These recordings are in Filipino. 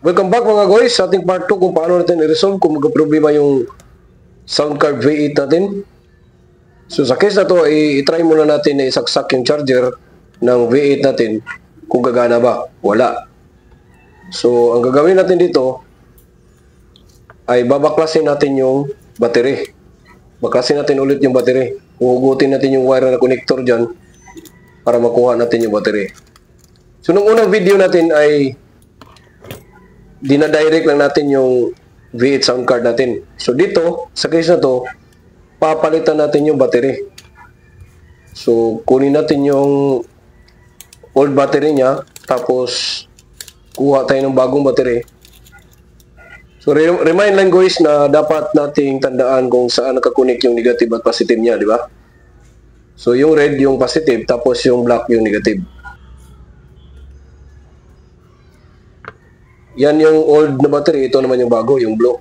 Welcome back mga guys sa ating part 2 kung paano natin i-resolve kung magka-problema yung sound card V8 natin. So sa case na to, i-try muna natin na isaksak yung charger ng V8 natin kung gagana ba. Wala. So ang gagawin natin dito ay babaklasin natin yung battery. Baklasin natin ulit yung battery. Hugutin natin yung wire na connector dyan para makuha natin yung battery. So nung unang video natin ay dinadirect lang natin yung V8 sound card natin. So dito, sa case na to, papalitan natin yung battery. So kunin natin yung old battery niya, tapos kuha tayo ng bagong battery. So remind lang guys na dapat nating tandaan kung saan nakakunik yung negative at positive niya, di ba? So yung red yung positive, tapos yung black yung negative. Yan yung old na battery, ito naman yung bago, yung blue.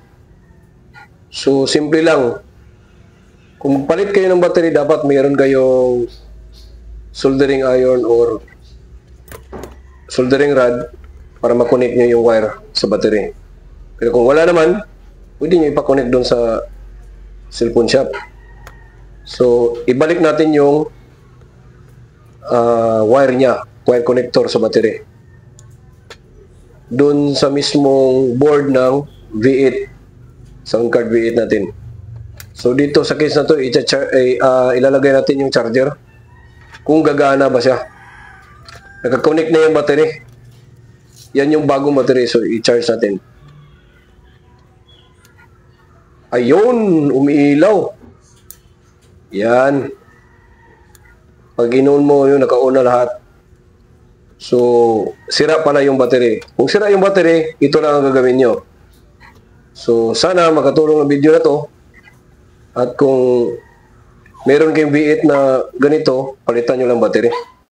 So, simple lang. Kung palit kayo ng battery, dapat mayroon kayong soldering iron or soldering rod para makonect nyo yung wire sa battery. Pero kung wala naman, pwede nyo ipakonect doon sa cellphone shop. So, ibalik natin yung wire niya, wire connector sa battery doon sa mismong board ng V8 sound card V8 natin. So dito sa case na to, ilalagay natin yung charger kung gagana ba siya. Naka-connect na yung battery. Yan yung bagong battery, so i-charge natin. Ayun, umiilaw. Yan. Pag in-on mo yun, naka-on na lahat. So, sira pala yung battery. Kung sira yung battery, ito lang ang gagawin nyo. So, sana makatulong ang video na to. At kung meron kayong V8 na ganito, palitan nyo lang battery.